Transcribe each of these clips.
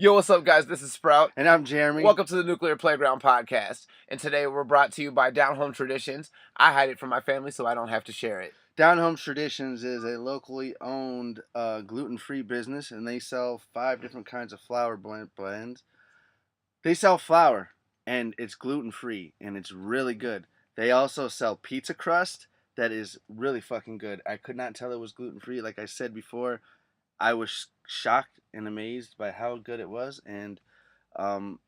Yo, what's up, guys? This is Sprout. And I'm Jeremy. Welcome to the Nuclear Playground Podcast. And today we're brought to you by Down Home Traditions. I hide it from my family so I don't have to share it. Down Home Traditions is a locally owned gluten-free business, and they sell 5 different kinds of flour blends. They sell flour, and it's gluten-free, and it's really good. They also sell pizza crust that is really fucking good. I could not tell it was gluten-free. Like I said before, I was shocked and amazed by how good it was, and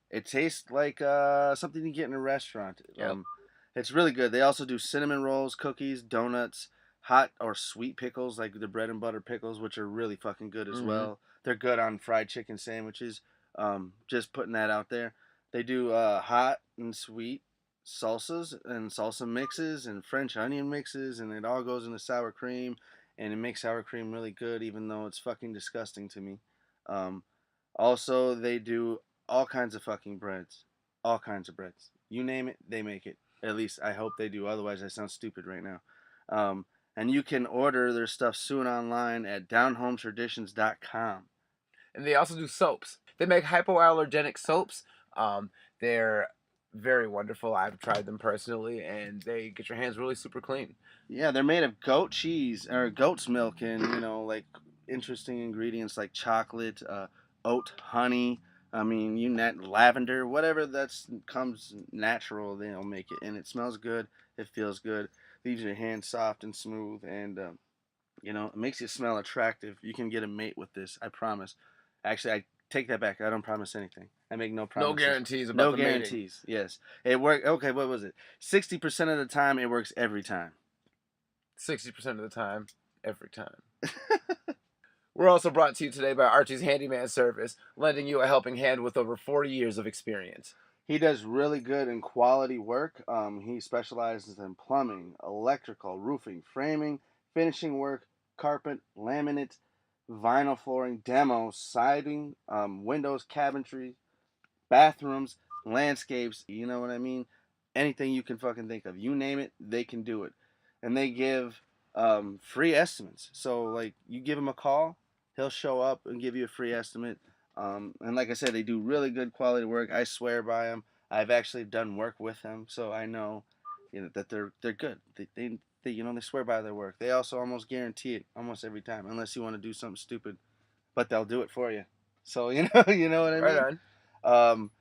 it tastes like something you get in a restaurant. Yep. It's really good. They also do cinnamon rolls, cookies, donuts, hot or sweet pickles, like the bread and butter pickles, which are really fucking good as well. They're good on fried chicken sandwiches. Just putting that out there. They do hot and sweet salsas and salsa mixes and French onion mixes, and it all goes into sour cream. And it makes sour cream really good, even though it's fucking disgusting to me. Also, they do all kinds of fucking breads. All kinds of breads. You name it, they make it. At least, I hope they do. Otherwise, I sound stupid right now. And you can order their stuff soon online at downhometraditions.com. And they also do soaps. They make hypoallergenic soaps. They're very wonderful. I've tried them personally, and they get your hands really super clean. Yeah, they're made of goat cheese or goat's milk, and like interesting ingredients like chocolate, oat honey. I mean, lavender, whatever comes natural, they'll make it, and it smells good. It feels good. Leaves your hands soft and smooth, and it makes you smell attractive. You can get a mate with this. I promise. Actually, I take that back. I don't promise anything. I make no promises. No guarantees about the mating. No guarantees. Yes, it worked. Okay, what was it? 60% of the time, it works every time. 60% of the time, every time. We're also brought to you today by Archie's Handyman Service, lending you a helping hand with over 40 years of experience. He does really good and quality work. He specializes in plumbing, electrical, roofing, framing, finishing work, carpet, laminate, vinyl flooring, demo, siding, windows, cabinetry, bathrooms, landscapes, you know what I mean? Anything you can fucking think of. You name it, they can do it. And they give free estimates. So, like, you give him a call, he'll show up and give you a free estimate. And like I said, they do really good quality work. I swear by them. I've actually done work with them, so I know, that they're good. They swear by their work. They also almost guarantee it almost every time, unless you want to do something stupid, but they'll do it for you. So you know what I mean. Right on.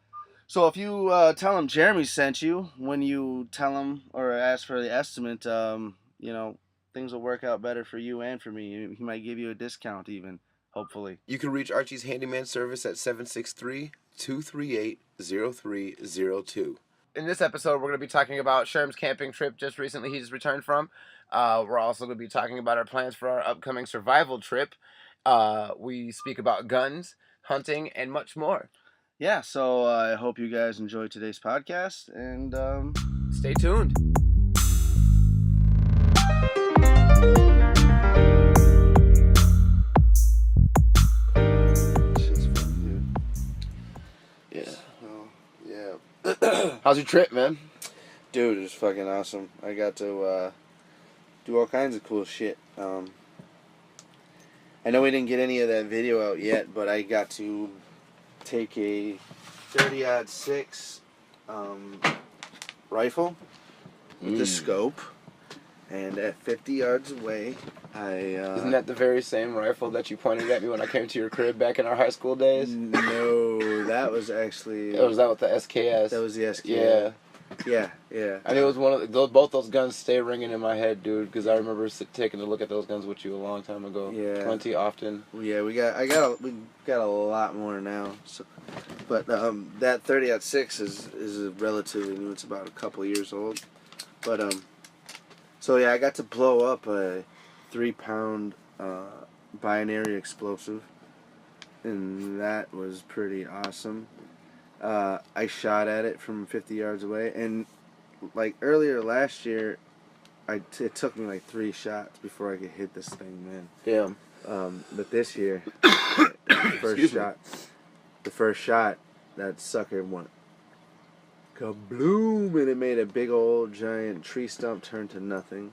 So if you tell them Jeremy sent you, when you tell him or ask for the estimate, things will work out better for you and for me. He might give you a discount even, hopefully. You can reach Archie's Handyman Service at 763-238-0302. In this episode, we're going to be talking about Sherm's camping trip just recently he's returned from. We're also going to be talking about our plans for our upcoming survival trip. We speak about guns, hunting, and much more. Yeah, so I hope you guys enjoyed today's podcast, and stay tuned. Shit's fun, dude. Yeah. Well, yeah. How's your trip, man? Dude, it was fucking awesome. I got to do all kinds of cool shit. I know we didn't get any of that video out yet, but I got to take a 30-06 rifle with the scope, and at 50 yards away, Isn't that the very same rifle that you pointed at me when I came to your crib back in our high school days? No, that was actually... Was that with the SKS? That was the SKS. Yeah. Yeah. I knew it was one of both those guns stay ringing in my head, dude, because I remember taking a look at those guns with you a long time ago. Yeah. Plenty often. Yeah, we got a lot more now. So, but that 30-06 is relatively new. It's about a couple of years old. But so yeah, I got to blow up a 3-pound binary explosive, and that was pretty awesome. I shot at it from 50 yards away, and like earlier last year, it took me like 3 shots before I could hit this thing, man. Yeah. But this year, the first shot, that sucker went kabloom, and it made a big old giant tree stump turn to nothing.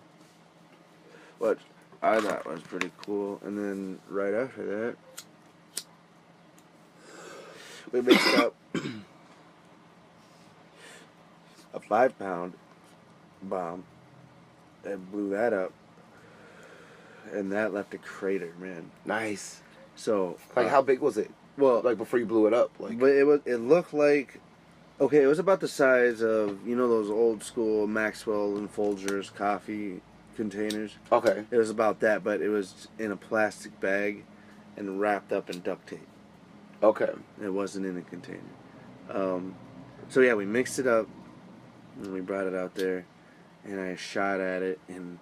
What I thought was pretty cool. And then right after that, we mixed up a 5-pound bomb and blew that up, and that left a crater, man. Nice. So Like, how big was it? well, Like, before you blew it up? Like, but it looked like, okay, it was about the size of, you know, those old school Maxwell and Folgers coffee containers. okay. It was about that, but it was in a plastic bag and wrapped up in duct tape. Okay. It wasn't in a container. So yeah, we mixed it up and we brought it out there, and I shot at it and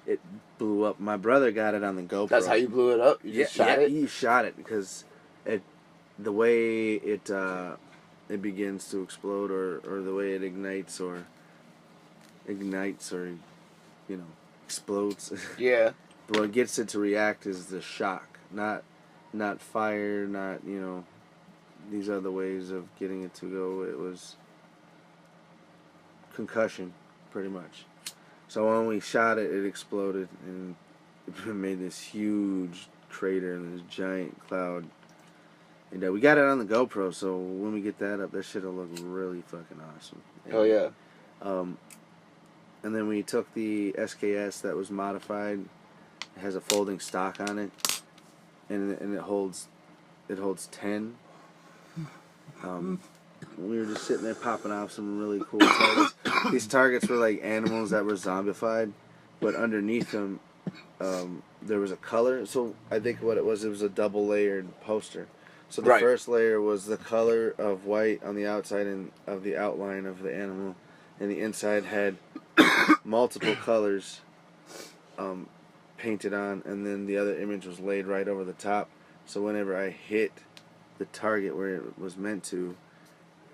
it blew up. My brother got it on the GoPro. That's how you blew it up? You just shot it? He shot it because the way it begins to explode, or the way it ignites or you know, explodes. Yeah. What gets it to react is the shock, not fire, not, you know, these other ways of getting it to go. It was concussion, pretty much. So when we shot it, it exploded and it made this huge crater and this giant cloud. And we got it on the GoPro, so when we get that up, that shit'll look really fucking awesome. And, Oh, yeah. And then we took the SKS that was modified. It has a folding stock on it, and it holds 10. We were just sitting there popping off some really cool targets. These targets were like animals that were zombified, but underneath them, there was a color. So I think what it was a double layered poster. So the Right. first layer was the color of white on the outside and of the outline of the animal, and the inside had multiple colors painted on, and then the other image was laid right over the top. So whenever I hit the target where it was meant to,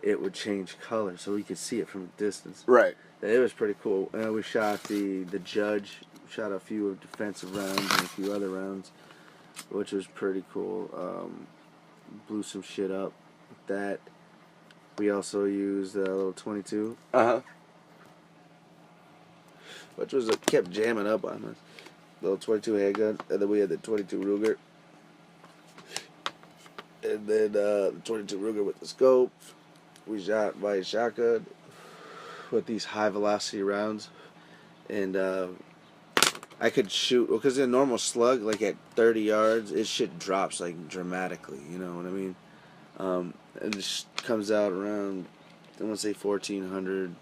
it would change color, so we could see it from a distance. Right. It was pretty cool. We shot the Judge, shot a few of defensive rounds and a few other rounds, which was pretty cool. Blew some shit up with that. We also used a little 22, Uh-huh. which was kept jamming up on us. Little 22 handgun, and then we had the 22 Ruger, and then the 22 Ruger with the scope. We shot by a shotgun with these high velocity rounds, and I could shoot, because a normal slug, like at 30 yards, it shit drops like dramatically. You know what I mean? It just comes out around, I want to say 1,400,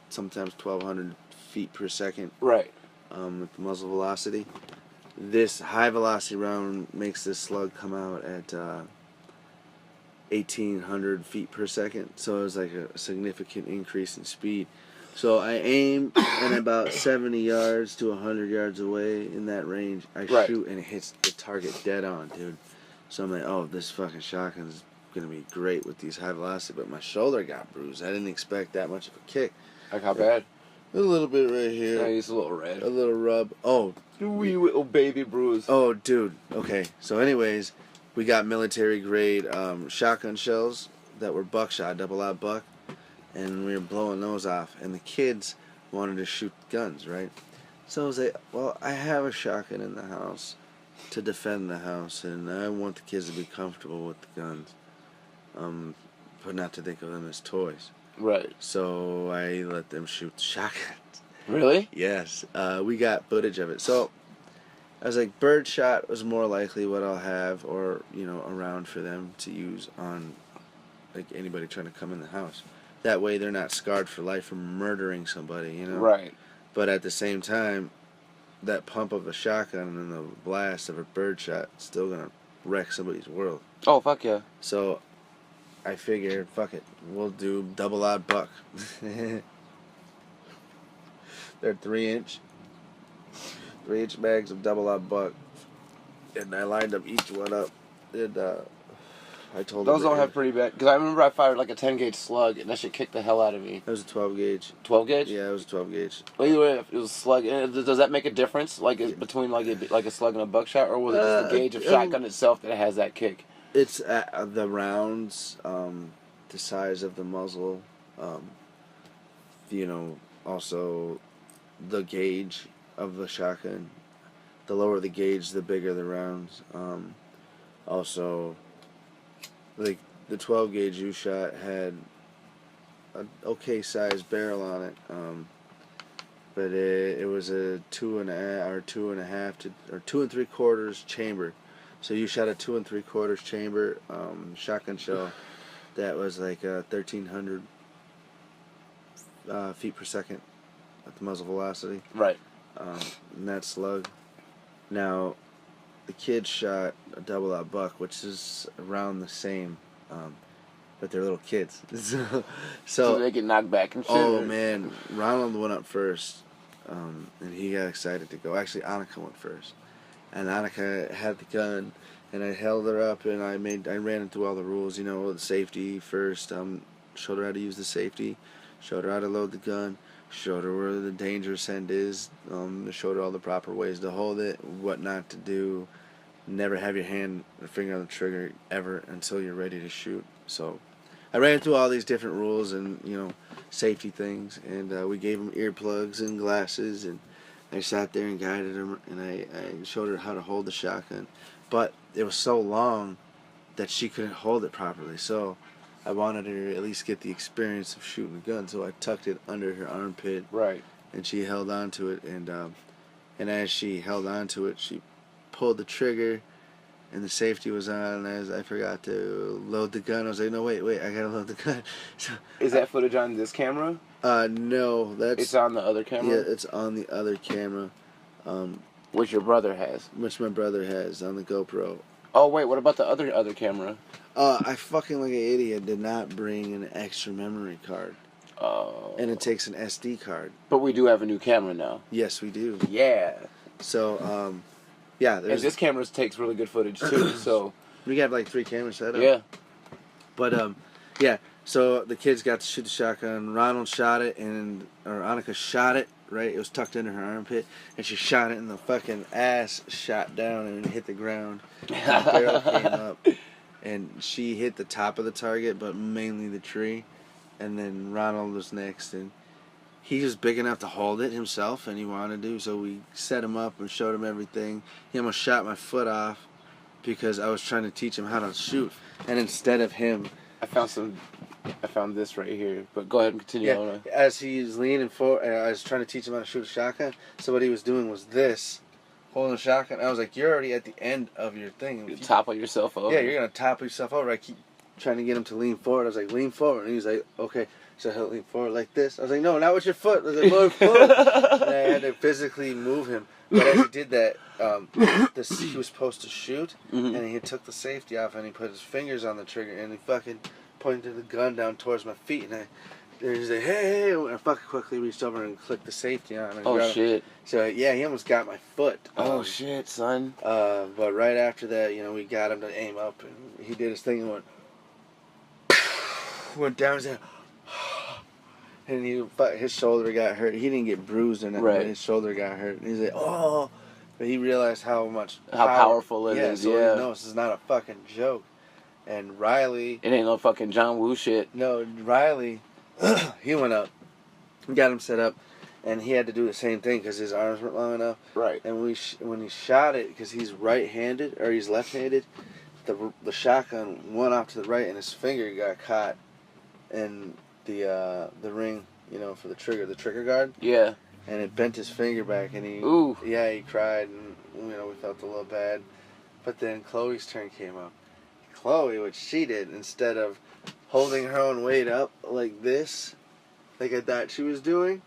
sometimes 1,200 feet per second. Right. With the muzzle velocity. This high velocity round makes this slug come out at 1,800 feet per second. So it was like a significant increase in speed. So I aim, and about 70 yards to 100 yards away in that range, I Right. shoot and it hits the target dead on, dude. So I'm like, oh, this fucking shotgun's gonna be great with these high velocity. But my shoulder got bruised. I didn't expect that much of a kick. Like, how bad? A little bit right here. Yeah, he's a little red. A little rub. Oh, Wee little baby bruise. oh, dude. Okay. So, anyways, we got military grade shotgun shells that were buckshot, double out buck, and we were blowing those off. And the kids wanted to shoot guns, right? So I was like, well, I have a shotgun in the house to defend the house, and I want the kids to be comfortable with the guns, but not to think of them as toys. Right. So I let them shoot the shotguns. Really? Yes, we got footage of it. So I was like, birdshot was more likely what I'll have, or around for them to use on like anybody trying to come in the house. That way they're not scarred for life from murdering somebody, Right. But at the same time, that pump of a shotgun and the blast of a birdshot is still gonna wreck somebody's world. Oh, fuck yeah. So I figured, fuck it, we'll do double odd buck. They're 3-inch bags of double odd buck, and I lined up each one up, and I told Those them don't have pretty bad. Because I remember I fired like a 10 gauge slug, and that shit kicked the hell out of me. It was a 12 gauge. 12 gauge? Yeah, it was a 12 gauge. Well, either way, if it was a slug. Does that make a difference? Like between like a slug and a buckshot, or was it just the gauge of shotgun itself that has that kick? It's the rounds, the size of the muzzle, also the gauge of the shotgun. The lower the gauge, the bigger the rounds. Also, like the 12 gauge you shot had an okay sized barrel on it, but it was a 2.5 or 2 3/4 chamber. So you shot a 2 3/4 chamber shotgun shell that was like 1,300 feet per second at the muzzle velocity. Right. And that slug. Now, the kid shot a double-out buck, which is around the same, but they're little kids. So they get knocked back and shit. Oh man, Ronald went up first, and he got excited to go. Actually, Annika went first, and Annika had the gun, and I held her up, and I ran through all the rules. You know, the safety first. Showed her how to use the safety, showed her how to load the gun, showed her where the dangerous end is, showed her all the proper ways to hold it, what not to do. Never have your hand or finger on the trigger ever until you're ready to shoot. So I ran through all these different rules and, you know, safety things, and we gave them earplugs and glasses, and I sat there and guided them, and I showed her how to hold the shotgun. But it was so long that she couldn't hold it properly, so I wanted her to at least get the experience of shooting a gun, so I tucked it under her armpit. Right. And she held on to it, and as she held on to it, she pulled the trigger, and the safety was on, and as I forgot to load the gun, I was like, no, wait, I gotta load the gun. So, is that footage on this camera? No, that's... It's on the other camera? Yeah, it's on the other camera. Which your brother has? Which my brother has on the GoPro. Oh, wait, what about the other camera? I fucking like an idiot did not bring an extra memory card. Oh. And it takes an SD card. But we do have a new camera now. Yes, we do. Yeah. So, yeah. And this camera takes really good footage, too, so... We got like 3 cameras set up. Yeah. But, yeah. So the kids got to shoot the shotgun. Ronald shot it, or Annika shot it, right? It was tucked into her armpit, and she shot it, and the fucking ass shot down and hit the ground. And the barrel came up, and she hit the top of the target, but mainly the tree. And then Ronald was next, and he was big enough to hold it himself, and he wanted to, so we set him up and showed him everything. He almost shot my foot off because I was trying to teach him how to shoot, and instead of him... I found this right here, but go ahead and continue on. As he's leaning forward, I was trying to teach him how to shoot a shotgun, so what he was doing was this, holding a shotgun. I was like, you're already at the end of your thing. You topple yourself over. Yeah, you're going to topple yourself over. I keep trying to get him to lean forward. I was like, lean forward. And he was like, okay. So he'll lean forward like this. I was like, no, not with your foot. I was like, move forward. And I had to physically move him. But as he did that, he was supposed to shoot, and he took the safety off, and he put his fingers on the trigger, and he fucking pointed the gun down towards my feet, and he's like, hey, and I fucking quickly reached over and clicked the safety on. And oh, shit. So, yeah, he almost got my foot. Oh, shit, son. But right after that, you know, we got him to aim up, and he did his thing and went down his head. And his shoulder got hurt. He didn't get bruised or nothing, but his shoulder got hurt. And he's like, oh. But he realized how powerful it is. So he knows this is not a fucking joke. And Riley... It ain't no fucking John Woo shit. No, Riley, he went up. We got him set up. And he had to do the same thing because his arms weren't long enough. Right. And when he shot it, because he's right-handed, or he's left-handed, the shotgun went off to the right, and his finger got caught in the ring, you know, for the trigger guard. Yeah. And it bent his finger back, and he cried, and, you know, we felt a little bad. But then Chloe's turn came up. Chloe, what she did, instead of holding her own weight up like this, like I thought she was doing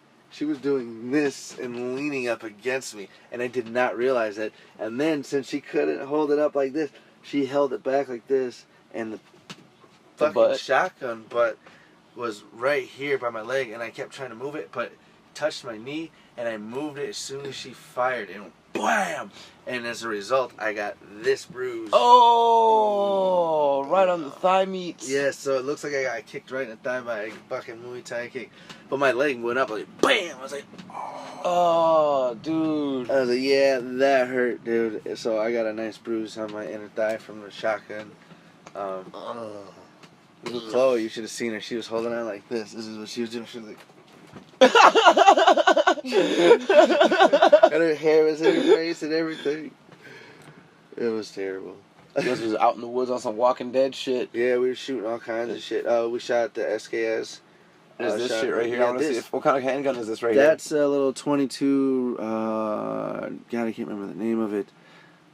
this and leaning up against me, and I did not realize that. And then, since she couldn't hold it up like this, she held it back like this, and the fucking shotgun butt was right here by my leg, and I kept trying to move it, but it touched my knee, and I moved it as soon as she fired, and bam! And as a result, I got this bruise. Oh, right on the thigh meats. Yeah, so it looks like I got kicked right in the thigh by a fucking Muay Thai kick. But my leg went up like, bam! I was like, oh, dude. I was like, yeah, that hurt, dude. So I got a nice bruise on my inner thigh from the shotgun. Chloe, you should have seen her. She was holding on like this. This is what she was doing. She was like... and her hair was in her face and everything. It was terrible. You guys was out in the woods on some Walking Dead shit. Yeah, we were shooting all kinds of shit. We shot the SKS. Is this shot- shit right here? yeah, I want to see this. what kind of handgun is this right here? That's a little 22. God, I can't remember the name of it,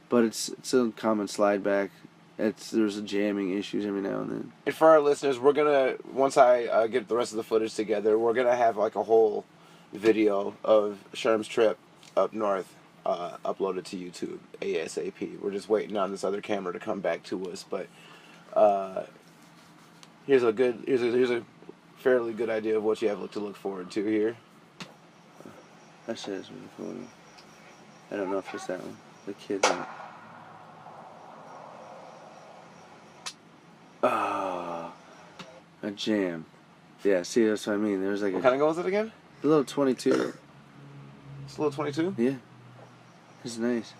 but it's a common slide back. There's jamming issues every now and then. And for our listeners, we're gonna once I get the rest of the footage together, we're gonna have like a whole video of Sherm's trip up north uploaded to YouTube ASAP. We're just waiting on this other camera to come back to us, but here's a fairly good idea of what you have to look forward to here. That shit is really cool. I don't know if it's that one. The kid one. Oh, a jam. Yeah, see, that's what I mean. There's like What kind of gun was it again? a little 22. It's a little 22. Yeah, it's nice.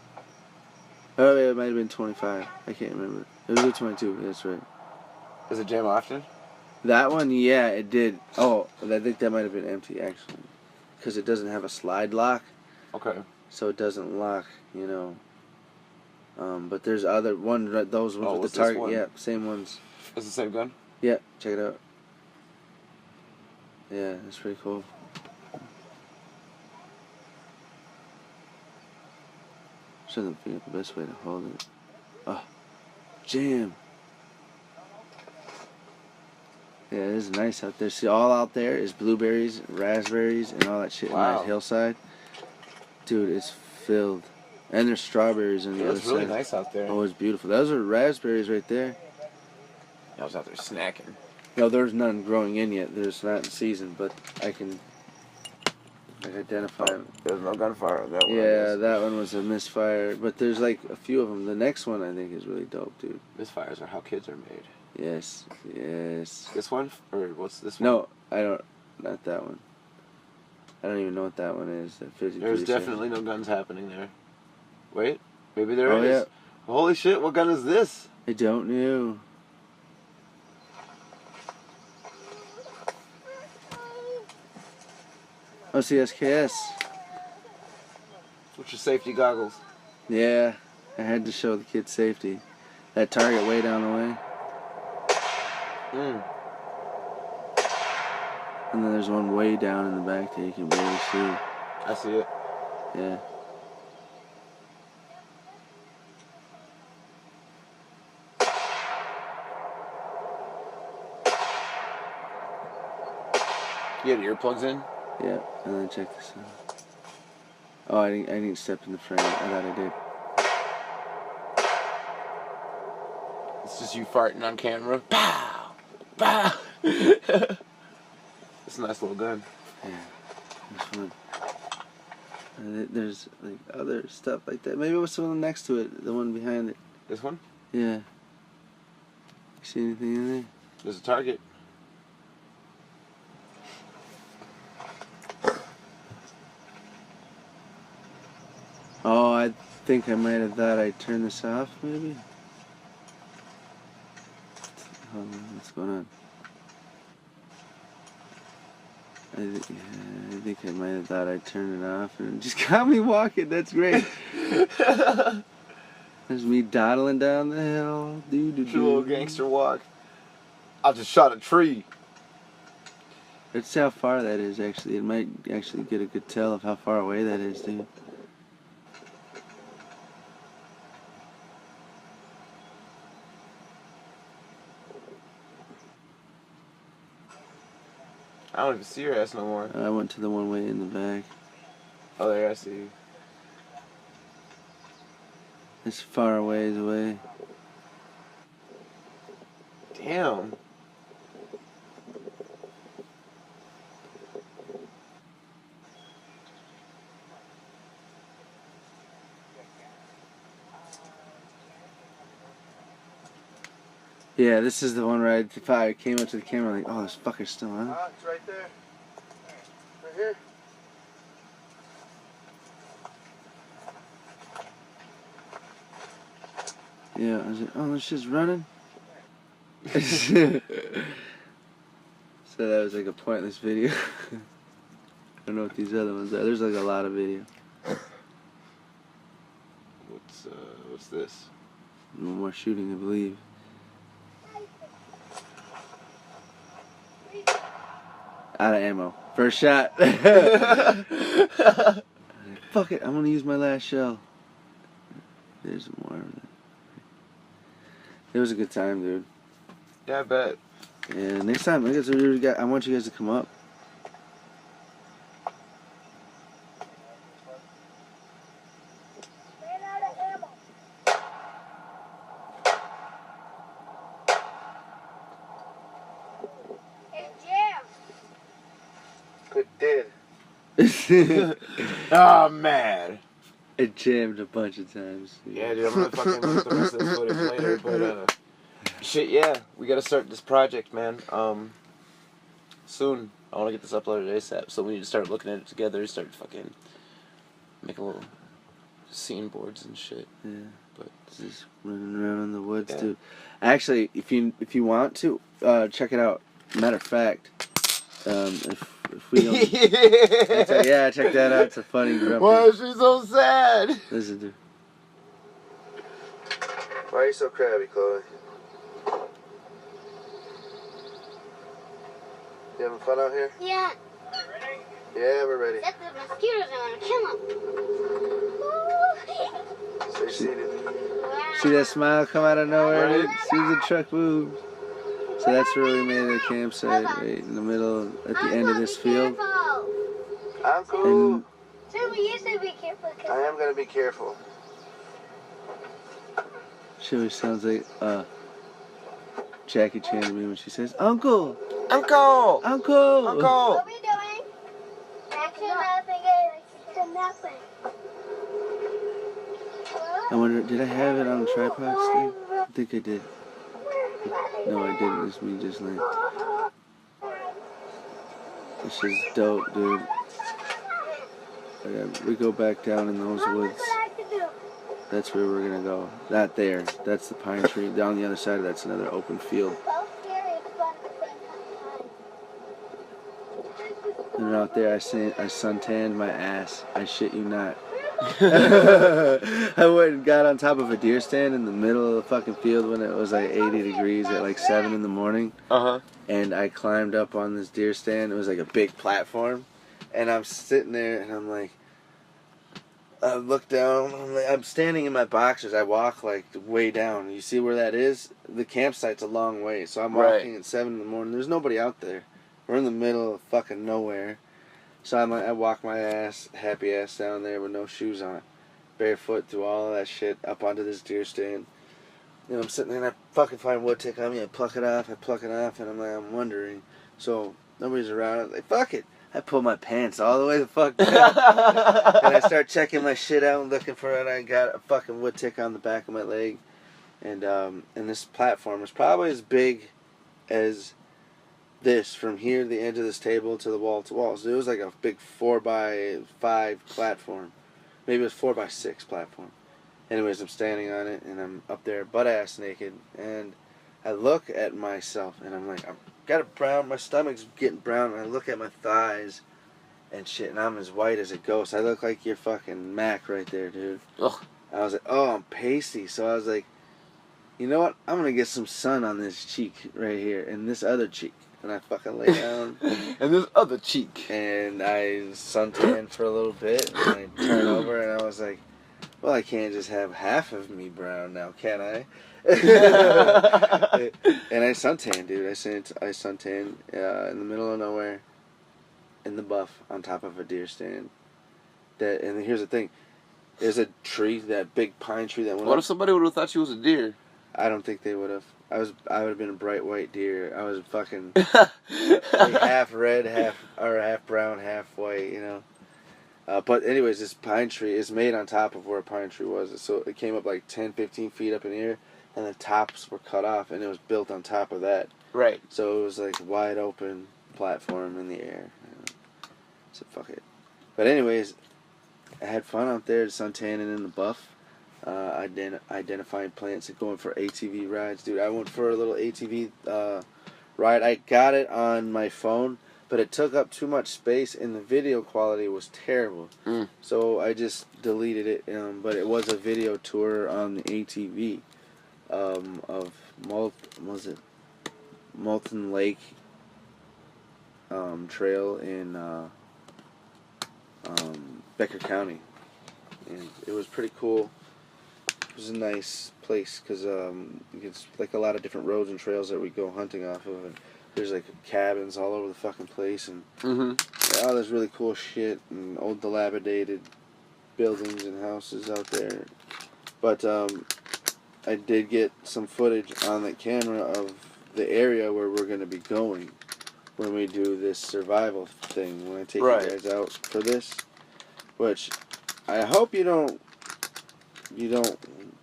Oh, yeah, it might have been 25. I can't remember. It was a 22. That's right. Does it jam often? That one, yeah, it did. Oh, I think that might have been empty actually, because it doesn't have a slide lock, Okay. so it doesn't lock. You know. But there's other one. Those ones with what's the this target. one? Yeah, same ones. It's the same gun. Yeah, check it out. Yeah, that's pretty cool. Just doesn't figure out the best way to hold it. Oh, jam. Yeah, it is nice out there. See, all out there is blueberries, raspberries, and all that shit in Wow. that hillside. Dude, it's filled. And there's strawberries on the It other was really side. nice out there. Oh, it's beautiful. Those are raspberries right there. I was out there snacking. No, there's none growing in yet. There's not in season, but I can identify them. There's no gunfire on that one. I Yeah, guess. that one was a misfire, but there's like a few of them. The next one I think is really dope, dude. Misfires are how kids are made. Yes, yes. This one or what's this one? No, I don't. Not that one. I don't even know what that one is. That 50, There's 37. definitely no guns happening there. Wait, maybe there Oh, is. yeah. Holy shit! What gun is this? I don't know. Oh, CSKS. What's your safety goggles? Yeah, I had to show the kids safety. That target way down the way. Mm. And then there's one way down in the back that you can barely see. I see it. Yeah. You had earplugs in? Yeah, and then check this out. Oh, I didn't step in the frame. I thought I did. It's just you farting on camera. Pow! Pow! It's a nice little gun. Yeah, it was fun. There's like other stuff like that. Maybe it was the one next to it, the one behind it. This one? Yeah. You see anything in there? There's a target. Oh, I think I might have thought I'd turn this off, maybe? Hold on, what's going on? I think I might have thought I'd turn it off and it just got me walking. That's great. There's me dawdling down the hill. Your little gangster walk. I just shot a tree. Let's see how far that is, actually. It might actually get a good tell of how far away that is, dude. I don't even see your ass no more. I went to the one way in the back. Oh, there I see you. It's far ways away. Damn. Yeah, this is the one where I came up to the camera like, oh, this fucker's still on. It's right there. Right here. Yeah, I was like, oh, this shit's running. So that was like a pointless video. I don't know what these other ones are. There's like a lot of video. What's this? No more shooting, I believe. Out of ammo. First shot. Fuck it, I'm gonna use my last shell. There's more. It was a good time, dude. Yeah, I bet. Yeah, next time, I want you guys to come up. It did. Oh, man. It jammed a bunch of times. Yeah, dude, I'm gonna fucking look at the rest of this footage later, but, shit, yeah, we gotta start this project, man. Soon. I wanna get this uploaded ASAP, so we need to start looking at it together, start fucking making little scene boards and shit. Yeah, but just running around in the woods, yeah. dude. Actually, if you want to, check it out. Matter of fact, if we don't, yeah, check that out. It's a funny grumpy. Why is she so sad? Listen, dude. Why are you so crabby, Chloe? You having fun out here? Yeah. Yeah, we're ready. Except the mosquitoes are gonna kill them. Stay seated. See that smile come out of nowhere? Right. Dude? See the truck move. So that's where we made the campsite, right in the middle, at the end of this field. Uncle! And So we used to be careful. I am gonna be careful. she always sounds like Jackie Chan to me when she says, "Uncle, Uncle! Uncle, Uncle! What are we doing? Actually, nothing. I wonder, did I have it on a tripod still? I think I did. No, I didn't. It's me just like. This is dope, dude. We go back down in those woods. That's where we're gonna go. Not there. That's the pine tree. Down the other side, that's another open field. And out there, I suntanned my ass. I shit you not. I went and got on top of a deer stand in the middle of the fucking field when it was like 80 degrees at like 7 in the morning. Uh-huh. And I climbed up on this deer stand. It was like a big platform. And I'm sitting there and I'm like, I look down. I'm standing in my boxers. I walk like way down. You see where that is? The campsite's a long way. So I'm walking at 7 in the morning. There's nobody out there. We're in the middle of fucking nowhere. So I walk my ass, happy ass down there with no shoes on. Barefoot through all of that shit up onto this deer stand. You know, I'm sitting there and I fucking find wood tick on me. I pluck it off, and I'm like, I'm wondering. So nobody's around. I'm like, fuck it. I pull my pants all the way the fuck down. And I start checking my shit out and looking for it. I got a fucking wood tick on the back of my leg. And this platform was probably as big as this from here to the edge of this table to the wall to wall. So it was like a big 4x5 platform. Maybe it was 4x6 platform. Anyways, I'm standing on it and I'm up there butt ass naked and I look at myself and I'm like, I've got a brown, my stomach's getting brown and I look at my thighs and shit and I'm as white as a ghost. I look like your fucking Mac right there, dude. Ugh. I was like, oh, I'm pasty. So I was like, you know what? I'm gonna get some sun on this cheek right here and this other cheek. And I fucking lay down. And this other cheek. And I suntanned for a little bit. And I turned over and I was like, well, I can't just have half of me brown now, can I? And I suntanned, dude. I suntanned in the middle of nowhere, in the buff, on top of a deer stand. And here's the thing. There's a tree, that big pine tree that went What up. if somebody would have thought you was a deer? I don't think they would have. I would have been a bright white deer. I was fucking like half red, half brown, half white, you know. But anyways, this pine tree is made on top of where a pine tree was. So it came up like 10, 15 feet up in the air, and the tops were cut off, and it was built on top of that. Right. So it was like wide open platform in the air. You know. So fuck it. But anyways, I had fun out there suntanning in the buff. Identifying plants and going for ATV rides. Dude, I went for a little ATV ride. I got it on my phone, but it took up too much space and the video quality was terrible. So I just deleted it, but it was a video tour on the ATV. of Molten Lake Trail in Becker County, and it was pretty cool. It was a nice place because it's like a lot of different roads and trails that we go hunting off of, and there's like cabins all over the fucking place, and Mm-hmm. there's really cool shit and old dilapidated buildings and houses out there. But I did get some footage on the camera of the area where we're going to be going when we do this survival thing, when I take Right. you guys out for this, which I hope you don't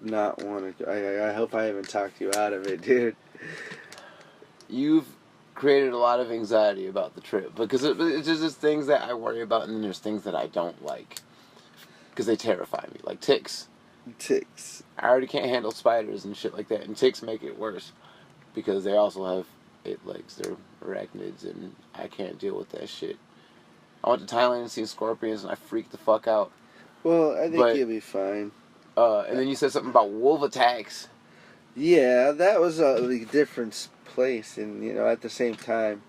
not want to. I hope I haven't talked you out of it, dude. You've created a lot of anxiety about the trip because it's just things that I worry about, and then there's things that I don't like because they terrify me, like ticks. Ticks. I already can't handle spiders and shit like that, and ticks make it worse because they also have 8 legs. They're arachnids, and I can't deal with that shit. I went to Thailand and seen scorpions, and I freaked the fuck out. Well, I think But- you'll be fine. And then you said something about wolf attacks. Yeah, that was a different place, and at the same time,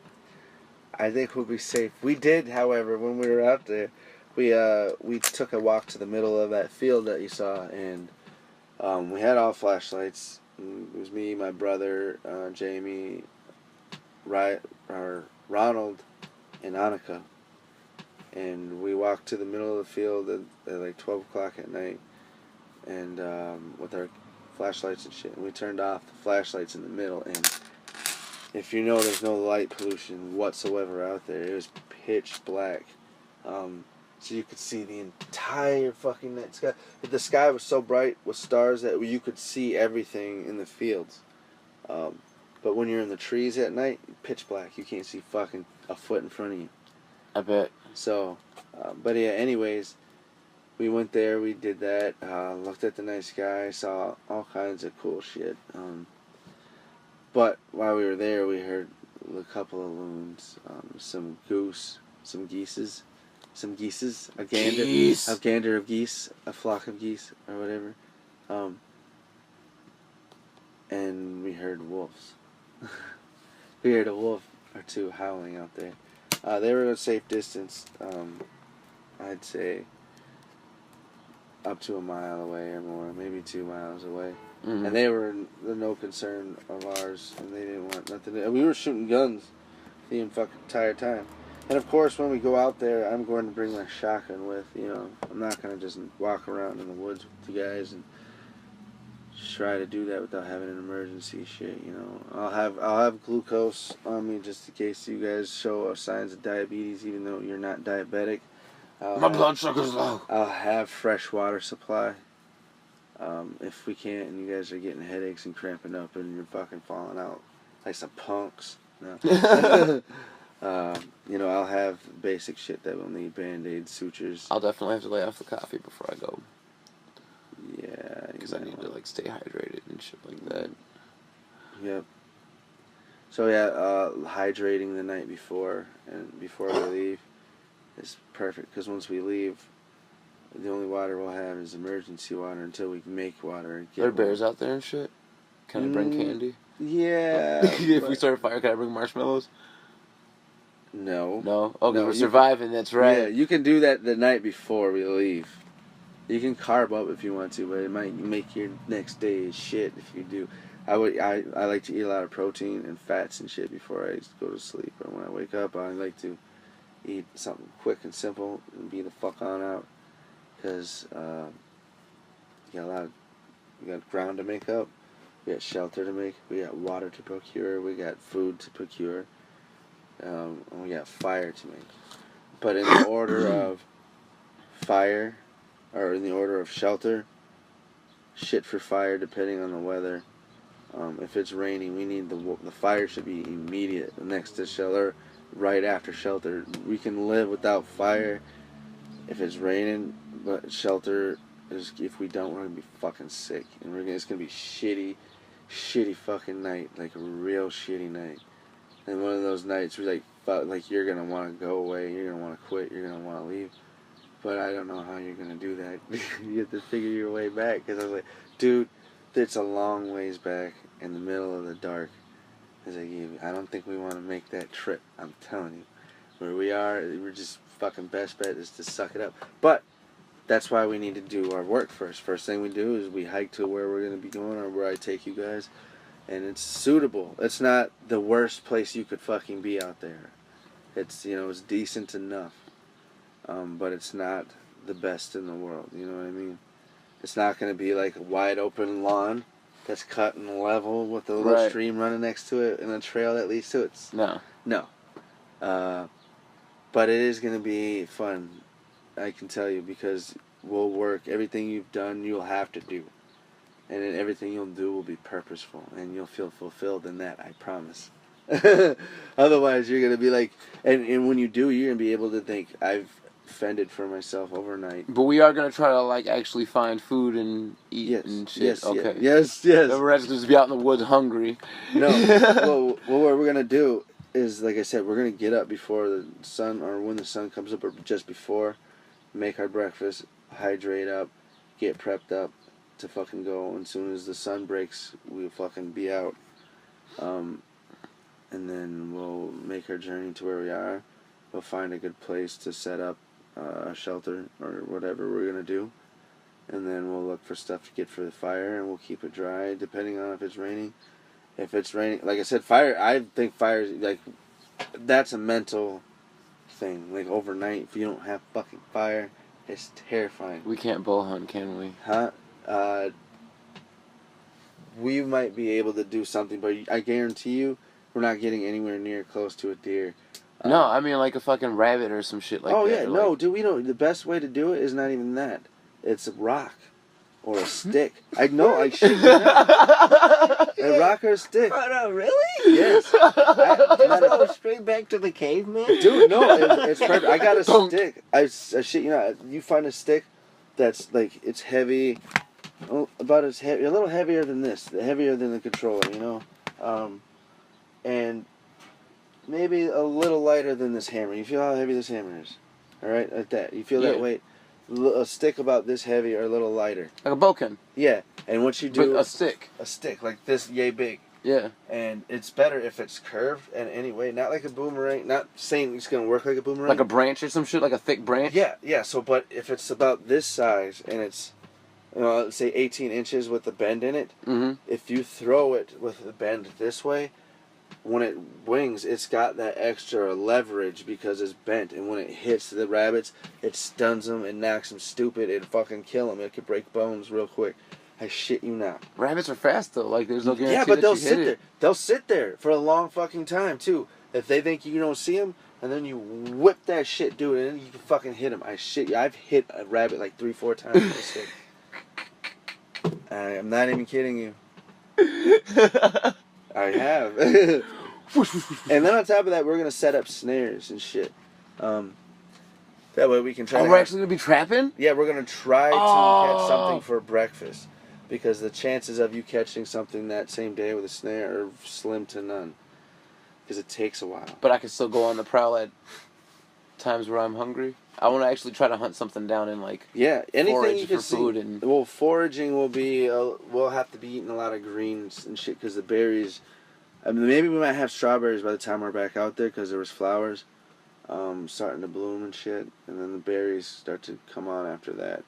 I think we'll be safe. We did, however, when we were out there, we took a walk to the middle of that field that you saw, and we had all flashlights. It was me, my brother, Jamie, Ronald, and Annika, and we walked to the middle of the field at like 12 o'clock at night, and with our flashlights and shit, and we turned off the flashlights in the middle, and if you know, there's no light pollution whatsoever out there. It was pitch black, so you could see the entire fucking night sky. The sky was so bright with stars that you could see everything in the fields, but when you're in the trees at night, pitch black. You can't see fucking a foot in front of you. I bet. So, but yeah, anyways, we went there, we did that, looked at the night sky, saw all kinds of cool shit. But while we were there, we heard a couple of loons, some geeses, a Geese. gander of geese, a flock of geese, or whatever. And we heard wolves. We heard a wolf or two howling out there. They were at a safe distance, I'd say up to a mile away or more, maybe 2 miles away. Mm-hmm. And they were no concern of ours, and they didn't want nothing. We were shooting guns the entire time. And of course, when we go out there, I'm going to bring my shotgun with. I'm not going to just walk around in the woods with you guys and try to do that without having an emergency shit. I'll have glucose on me just in case you guys show signs of diabetes, even though you're not diabetic. My blood sugar's low. I'll have fresh water supply. If we can't, and you guys are getting headaches and cramping up, and you're fucking falling out like some punks. No. I'll have basic shit that we'll need: Band-Aids, sutures. I'll definitely have to lay off the coffee before I go Yeah, because I need to stay hydrated and shit like that. Yep. So yeah, hydrating the night before and before we leave is perfect, because once we leave, the only water we'll have is emergency water until we can make water. And There are bears out there and shit. Can I bring candy? Yeah. If we but- start a fire, can I bring marshmallows? No. No. Oh, 'cause No, we're you- surviving. That's right. Yeah, you can do that the night before we leave. You can carb up if you want to, but it might make your next day shit if you do. I like to eat a lot of protein and fats and shit before I go to sleep, or when I wake up, I like to eat something quick and simple and be the fuck on out, because we got ground to make up, we got shelter to make, we got water to procure, we got food to procure, and we got fire to make. But in the order of fire, or in the order of shelter, shit for fire depending on the weather. If it's raining, we need the fire should be immediate next to shelter, right after shelter. We can live without fire if it's raining, but shelter is, if we don't, we're gonna be fucking sick, and it's gonna be shitty fucking night, like a real shitty night. And one of those nights where like you're gonna want to go away, you're gonna want to quit, you're gonna want to leave. But I don't know how you're gonna do that. You have to figure your way back, because I was like, dude, it's a long ways back in the middle of the dark. As I gave you, I don't think we want to make that trip. I'm telling you, where we are, we're just fucking best bet is to suck it up. But that's why we need to do our work first. First thing we do is we hike to where we're gonna be going or where I take you guys, and it's suitable. It's not the worst place you could fucking be out there. It's it's decent enough, but it's not the best in the world. You know what I mean? It's not gonna be like a wide open lawn that's cut and level with a little stream running next to it and a trail that leads to it. No. But it is gonna be fun. I can tell you, because we'll work everything you've done. You'll have to do, and then everything you'll do will be purposeful, and you'll feel fulfilled in that. I promise. Otherwise, you're gonna be like, and when you do, you're gonna be able to think, I've fended for myself overnight. But we are gonna try to like actually find food and eat and shit. Yes. Okay. Yes. We're actually just be out in the woods hungry. No. Well, what we're gonna do is, like I said, we're gonna get up before the sun, or when the sun comes up, or just before. Make our breakfast, hydrate up, get prepped up to fucking go. And as soon as the sun breaks, we'll fucking be out. And then we'll make our journey to where we are. We'll find a good place to set up a shelter or whatever we're going to do. And then we'll look for stuff to get for the fire, and we'll keep it dry depending on if it's raining. If it's raining, like I said, fire, I think fire, like, that's a mental thing. Like, overnight, if you don't have fucking fire, it's terrifying. We can't bow hunt, can we? Huh? We might be able to do something, but I guarantee you, we're not getting anywhere near close to a deer. No, I mean like a fucking rabbit or some shit like that. Oh yeah, no, like... dude, we know the best way to do it is not even that. It's a rock. Or a stick. I know, I shit you not. A rock or a stick. Oh, no, really? Yes. Go straight back to the caveman? Dude, no, it's perfect. I got a stick. I shit you not. You find a stick that's like, it's heavy, about as heavy, a little heavier than this, heavier than the controller, and maybe a little lighter than this hammer. You feel how heavy this hammer is? All right, like that. You feel that weight? A stick about this heavy or a little lighter. Like a bokken. Yeah, and what you do... But a stick. A stick, like this, yay big. Yeah. And it's better if it's curved in any way, not like a boomerang, not saying it's going to work like a boomerang. Like a branch or some shit, like a thick branch? Yeah, so, but if it's about this size, and it's, let's say 18 inches with the bend in it, if you throw it with the bend this way, when it wings, it's got that extra leverage because it's bent, and when it hits the rabbits, it stuns them and knocks them stupid and fucking kill them. It could break bones real quick. I shit you not. Rabbits are fast though. Like there's no guarantee. Yeah, but they'll that you sit hit there. it. They'll sit there for a long fucking time too. If they think you don't see them, and then you whip that shit, dude, and then you can fucking hit them. I shit you. I've hit a rabbit like 3-4 times with a stick. I'm not even kidding you. I have. And then on top of that, we're gonna set up snares and shit. That way we can try. We're actually gonna be trapping. Yeah, we're gonna try to catch something for breakfast, because the chances of you catching something that same day with a snare are slim to none. Because it takes a while. But I can still go on the prowl at times where I'm hungry. I want to actually try to hunt something down and like anything forage you can for food and. Well, foraging will be. We'll have to be eating a lot of greens and shit because the berries. I mean, maybe we might have strawberries by the time we're back out there because there was flowers starting to bloom and shit, and then the berries start to come on after that.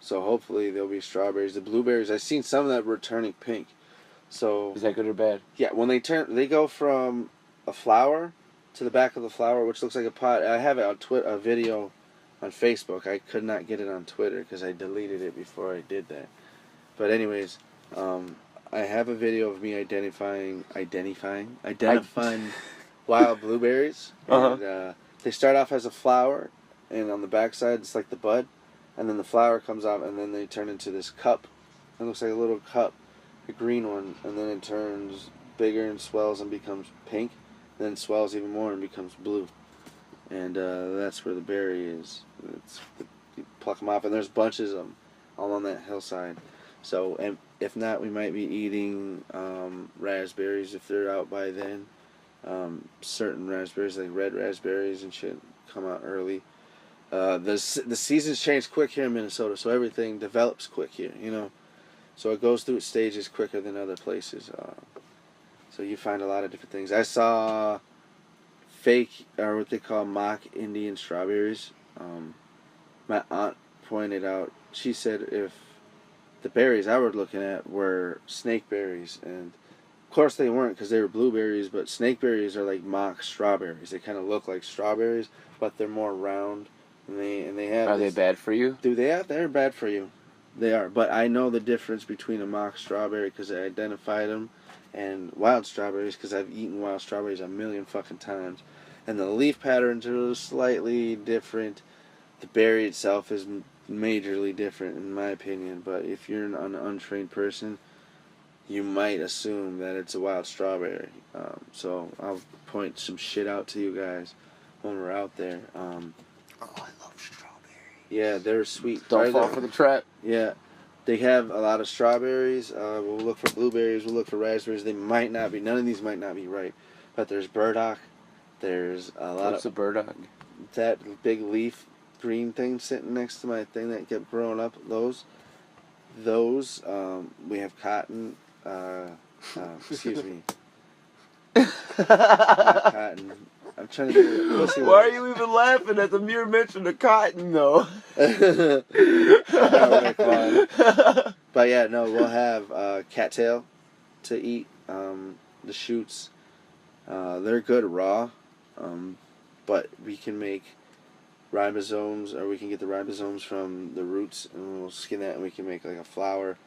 So hopefully there'll be strawberries. The blueberries, I've seen some that were turning pink. So is that good or bad? Yeah, when they go from a flower to the back of the flower, which looks like a pot. I have it on a video on Facebook. I could not get it on Twitter because I deleted it before I did that. But anyways, I have a video of me identifying wild blueberries. And, they start off as a flower, and on the backside it's like the bud, and then the flower comes out, and then they turn into this cup. It looks like a little cup, a green one, and then it turns bigger and swells and becomes pink, then swells even more and becomes blue. And that's where the berry is. You pluck them off, and there's bunches of them all on that hillside. So, and if not, we might be eating raspberries if they're out by then. Certain raspberries, like red raspberries and shit, come out early. The seasons change quick here in Minnesota, so everything develops quick here, So it goes through stages quicker than other places. So you find a lot of different things. I saw fake, or what they call mock Indian strawberries. My aunt pointed out, she said if the berries I was looking at were snake berries, and of course they weren't because they were blueberries, but snake berries are like mock strawberries. They kind of look like strawberries, but they're more round, and they have. Are they bad for you? They're bad for you. They are, but I know the difference between a mock strawberry because I identified them, and wild strawberries because I've eaten wild strawberries a million fucking times, and the leaf patterns are slightly different. The berry itself is majorly different in my opinion, but if you're an untrained person, you might assume that it's a wild strawberry. So I'll point some shit out to you guys when we're out there. Oh, I love strawberry. Yeah, they're sweet. Don't fall for the trap. Yeah, they have a lot of strawberries. We'll look for blueberries. We'll look for raspberries. They might not be. None of these might not be ripe. But there's burdock. There's a lot What's a burdock? that big leaf green thing sitting next to my thing that kept growing up. Those. We have cotton. Excuse me. Not cotton. I'm trying to do it. Pussy. Why are you even laughing at the mere mention of cotton, though? But yeah, no, we'll have cattail to eat. The shoots, they're good raw, but we can make ribosomes, or we can get the ribosomes from the roots, and we'll skin that, and we can make like a flour,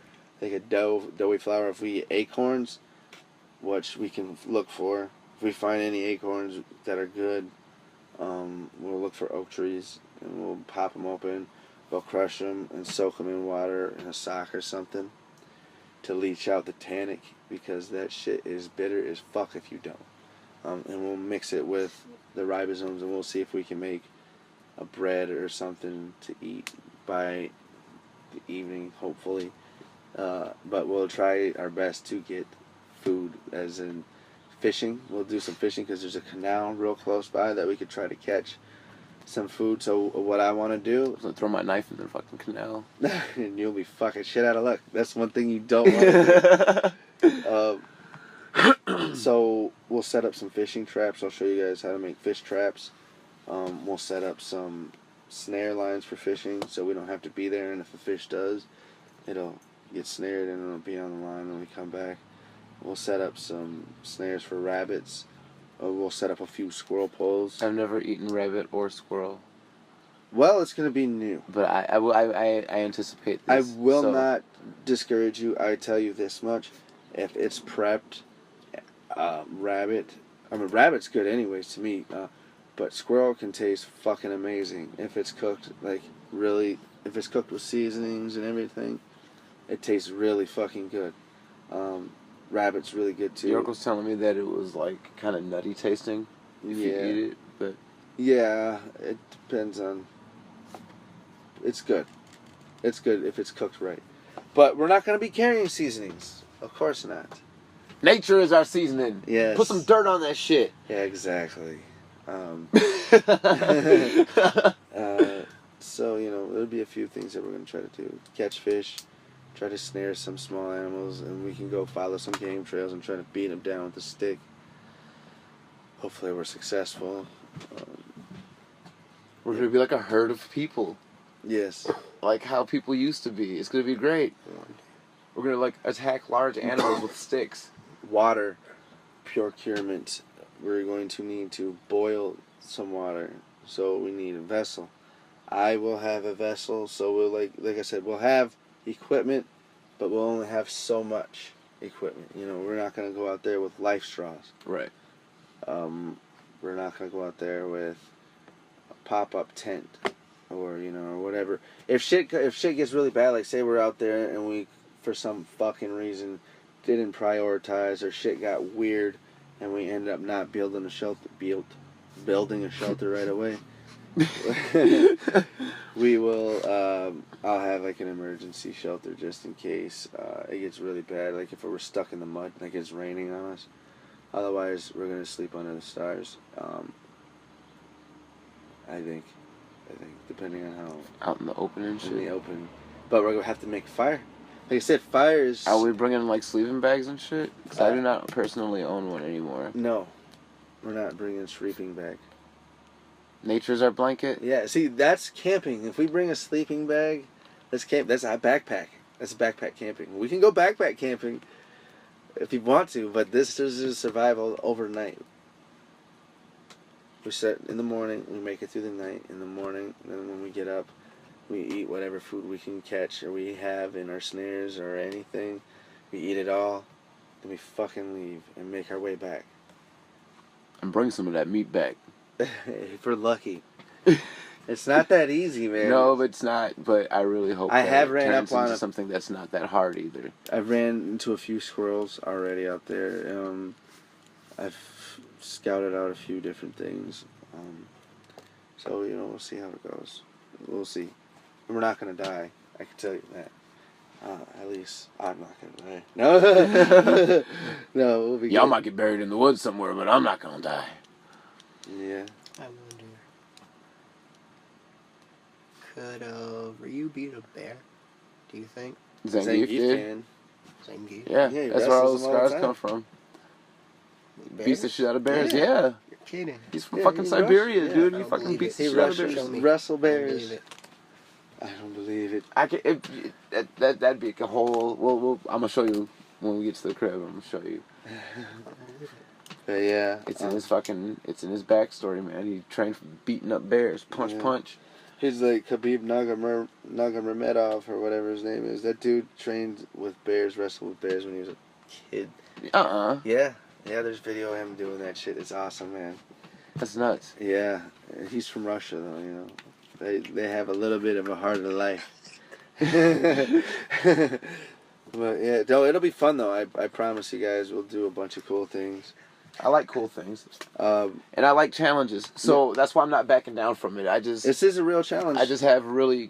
like a doughy flour. If we eat acorns, which we can look for, if we find any acorns that are good, we'll look for oak trees, and we'll pop them open. We'll crush them and soak them in water in a sock or something to leach out the tannic, because that shit is bitter as fuck if you don't. And we'll mix it with the ribosomes, and we'll see if we can make a bread or something to eat by the evening, hopefully. But we'll try our best to get food, as in fishing. We'll do some fishing because there's a canal real close by that we could try to catch some food. So what I want to do, I'm gonna throw my knife in the fucking canal. and you'll be fucking shit out of luck. That's one thing you don't want to do. So we'll set up some fishing traps. I'll show you guys how to make fish traps. We'll set up some snare lines for fishing, so we don't have to be there, and if a fish does, it'll get snared and it'll be on the line when we come back. We'll set up some snares for rabbits. We'll set up a few squirrel poles. I've never eaten rabbit or squirrel. Well, it's going to be new. But I anticipate this. I will not discourage you. I tell you this much. If it's prepped, rabbit's good anyways to me. But squirrel can taste fucking amazing. If it's cooked, if it's cooked with seasonings and everything, it tastes really fucking good. Rabbit's really good too. Your uncle's telling me that it was like kind of nutty tasting if you eat it, but yeah, it depends on. It's good. It's good if it's cooked right. But we're not going to be carrying seasonings. Of course not. Nature is our seasoning. Yes. Put some dirt on that shit. Yeah, exactly. So, there'll be a few things that we're going to try to do. Catch fish, try to snare some small animals, and we can go follow some game trails and try to beat them down with a stick. Hopefully we're successful. We're going to be like a herd of people. Yes. Like how people used to be. It's going to be great. We're going to attack large animals with sticks. Water, procurement. We're going to need to boil some water, so we need a vessel. I will have a vessel, so we'll like I said, we'll have equipment, but we'll only have so much equipment. We're not going to go out there with life straws. Right. We're not going to go out there with a pop-up tent, or or whatever. If shit gets really bad, like say we're out there and we, for some fucking reason, didn't prioritize, or shit got weird, and we ended up not building a shelter right away. We will. I'll have an emergency shelter just in case it gets really bad. Like if we're stuck in the mud, like it's raining on us. Otherwise, we're gonna sleep under the stars. I think, depending on how out in the open and shit. in the open, but we're gonna have to make a fire. Like I said, fire is... Are we bringing like sleeping bags and shit? Because I Uh, do not personally own one anymore. No, we're not bringing a sleeping bag. Nature's our blanket. Yeah, see, that's camping. If we bring a sleeping bag, that's camp. That's a backpack. That's backpack camping. We can go backpack camping if you want to, but this is survival overnight. We set in the morning, we make it through the night. In the morning, and then when we get up, we eat whatever food we can catch or we have in our snares or anything. We eat it all, then we fucking leave and make our way back. And bring some of that meat back. If we're lucky. It's not that easy, man. No, but it's not. But I really hope I that have it ran turns up on into something that's not that hard either. I've ran into a few squirrels already out there. I've scouted out a few different things. So, we'll see how it goes. We'll see. We're not going to die. I can tell you that. At least I'm not going to die. No. No, we'll be Y'all good. might get buried in the woods somewhere, but I'm not going to die. Yeah. I wonder. Could Ryu beat a bear? Do you think? Zangief did. fan. Zangief? Yeah, Yeah, he that's where all wrestles those them all the scars time. come from. Bears? Beats the shit out of bears, Yeah. yeah. You're kidding. He's from Yeah, fucking he Siberia, rushed- dude. yeah, He I fucking believe beats it. the He shit out of rushes bears. Show me. wrestle I believe bears. it. I don't believe it. I can, that'd be a whole. Well, I'm gonna show you when we get to the crib. I'm gonna show you. But yeah. It's in his fucking. It's in his backstory, man. He trained for beating up bears, punch. He's like Khabib Nurmagomedov or whatever his name is. That dude trained with bears, wrestled with bears when he was a kid. Yeah. Yeah, there's video of him doing that shit. It's awesome, man. That's nuts. Yeah. He's from Russia, though, They have a little bit of a harder life. But yeah, no, it'll be fun, though. I promise you guys we'll do a bunch of cool things. I like cool things, Um, and I like challenges. So that's why I'm not backing down from it. this is a real challenge. I just have really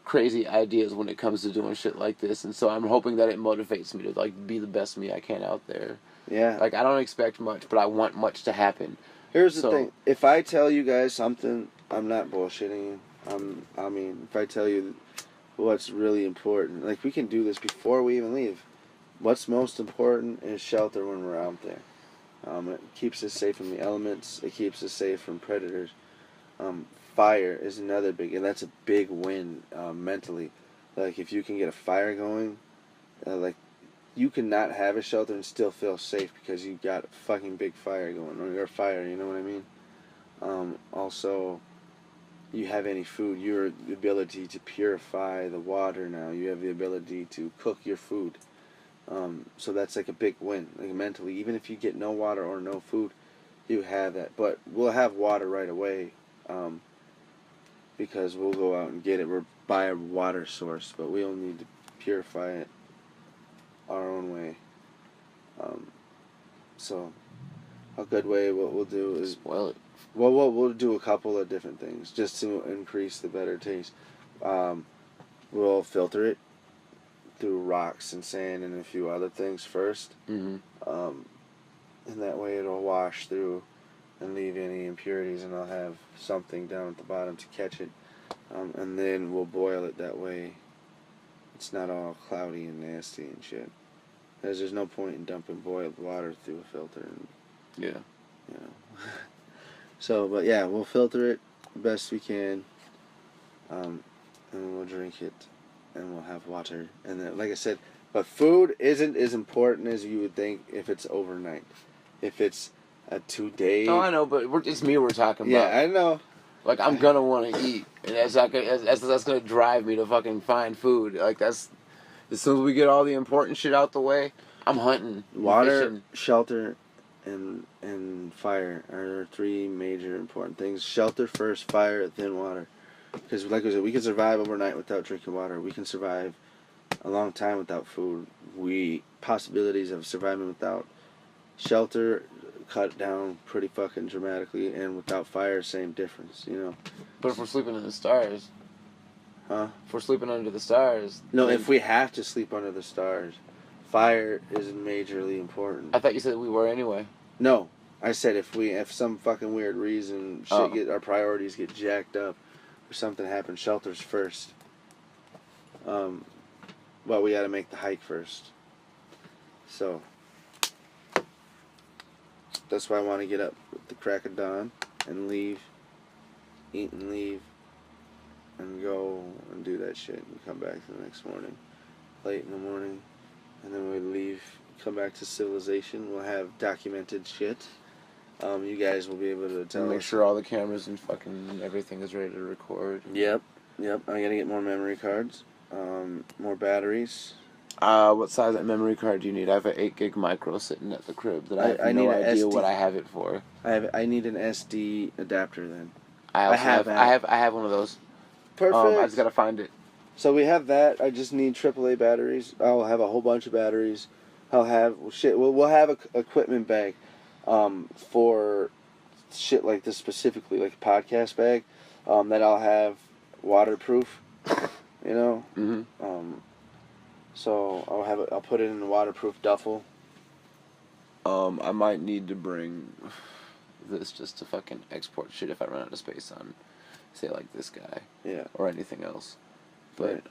crazy ideas when it comes to doing shit like this, and so I'm hoping that it motivates me to like be the best me I can out there. Yeah. Like I don't expect much, but I want much to happen. Here's the So- thing. If I tell you guys something, I'm not bullshitting you. If I tell you what's really important, like we can do this before we even leave. What's most important is shelter when we're out there. It keeps us safe from the elements. It keeps us safe from predators. Fire is another big, and that's a big win mentally. Like if you can get a fire going, like you cannot have a shelter and still feel safe because you got a fucking big fire going, or your fire. You know what I mean? Also, you have any food, your ability to purify the water now. You have the ability to cook your food. So that's like a big win, like mentally. Even if you get no water or no food, you have that. But we'll have water right away, because we'll go out and get it. We're by a water source, but we'll need to purify it our own way. So a good way, what we'll do is, Well, we'll do a couple of different things just to increase the better taste. We'll filter it through rocks and sand and a few other things first. mm-hmm. And that way it'll wash through and leave any impurities, and I'll have something down at the bottom to catch it. And then we'll boil it that way. It's not all cloudy and nasty and shit. Because there's no point in dumping boiled water through a filter. And, Yeah. So, but yeah, we'll filter it the best we can. And we'll drink it. And we'll have water. And then, like I said, but food isn't as important as you would think if it's overnight. If it's a 2-day... No, I know, but it's me we're talking about. Yeah, I know. Like I'm gonna want to eat, and that's gonna drive me to fucking find food. Like that's as soon as we get all the important shit out the way, I'm hunting. I'm Water, fishing. shelter, and fire are 3 major important things. Shelter first, fire, then water. Because like I said, we can survive overnight without drinking water. We can survive a long time without food. Possibilities of surviving without shelter cut down pretty fucking dramatically, and without fire, same difference, But if we're sleeping in the stars, Huh? if we're sleeping under the stars, No, then- if we have to sleep under the stars, fire is majorly important. I thought you said we were anyway. No, I said if some fucking weird reason our priorities get jacked up or something happens, shelters first. But we got to make the hike first. So that's why I want to get up with the crack of dawn and leave, eat and leave, and go and do that shit and come back the next morning, late in the morning, and then we leave, come back to civilization. We'll have documented shit. You guys will be able to tell Make us. sure all the cameras and fucking everything is ready to record. Yep. I gotta get more memory cards, more batteries. What size of memory card do you need? I have an 8 gig micro sitting at the crib that I have I no need an idea SD. what I have it for. I need an SD adapter then. I also have I have one of those. Perfect. I just gotta find it. So we have that. I just need AAA batteries. I'll have a whole bunch of batteries. I'll have shit. We'll have a equipment bag, for shit like this specifically, like a podcast bag, that I'll have waterproof. You know. Mm-hmm. So I'll put it in a waterproof duffel. I might need to bring this just to fucking export shit if I run out of space on, say, like this guy. Yeah. Or anything else. But,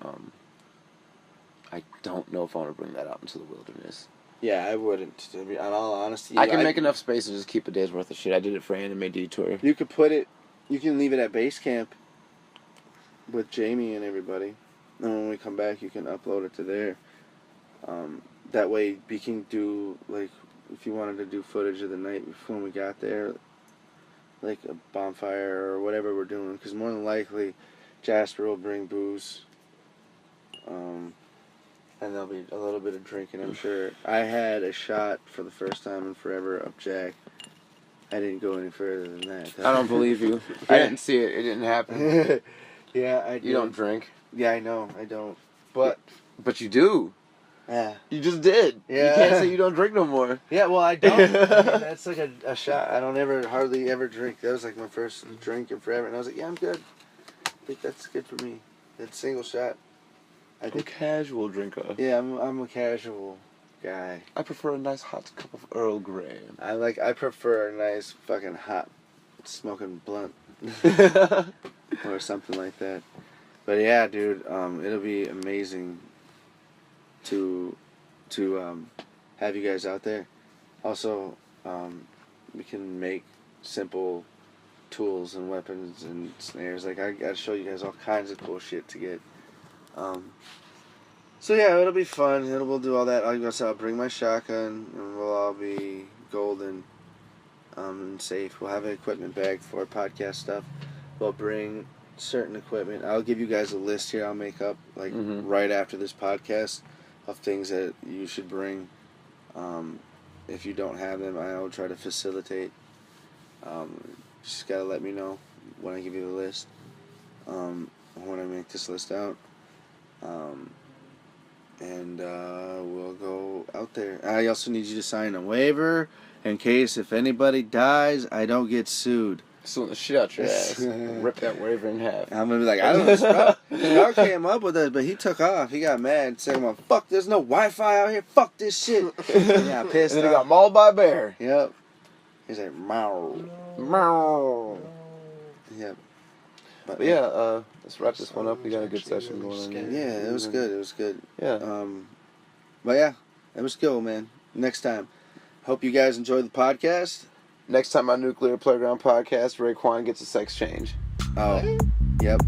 I don't know if I want to bring that out into the wilderness. Yeah, I wouldn't. To be, in all honesty, I can make enough space to just keep a day's worth of shit. I did it for Anime Detour. You could put it. You can leave it at base camp with Jamie and everybody. And when we come back, you can upload it to there. That way, we can do, like, if you wanted to do footage of the night before we got there, like a bonfire or whatever we're doing. Because more than likely, Jasper will bring booze. And there'll be a little bit of drinking, I'm sure. I had a shot for the first time in forever of Jack. I didn't go any further than that. I don't believe you. I didn't see it. It didn't happen. Yeah, I do. You don't drink. Yeah, I know. I don't. But But you do. yeah, You just did. Yeah. You can't say you don't drink no more. yeah. Well, I don't. I mean, that's like a shot. I don't hardly ever drink. That was like my first drink in forever, and I was like, yeah, I'm good. I think that's good for me. That single shot. I I'm a think. casual drinker. Yeah, I'm a casual guy. I prefer a nice hot cup of Earl Grey. I prefer a nice fucking hot smoking blunt or something like that. But yeah, dude, it'll be amazing to have you guys out there. Also, we can make simple tools and weapons and snares. Like, I gotta show you guys all kinds of cool shit to get. So yeah, it'll be fun. We'll do all that. I guess I'll bring my shotgun, and we'll all be golden, and safe. We'll have an equipment bag for podcast stuff. We'll bring certain equipment. I'll give you guys a list here. I'll make up right after this podcast of things that you should bring. If you don't have them, I'll try to facilitate. Just gotta let me know when I give you the list. When I make this list out. And we'll go out there. I also need you to sign a waiver in case if anybody dies, I don't get sued. Suing the shit out your ass. Rip that waiver in half. I'm gonna be like, I don't know. Sprout came up with us, but he took off. He got mad, saying, "Fuck, there's no Wi-Fi out here. Fuck this shit." Yeah, pissed And then he off. got mauled by a bear. Yep. He's like, "Meow." Meow. Yep. But yeah, let's wrap this one up. We got a good session going on here. Yeah, it was good. It was good. Yeah. But yeah, it was cool, man. Next time. Hope you guys enjoyed the podcast. Next time on Nuclear Playground Podcast, Raekwon gets a sex change. Oh, yep.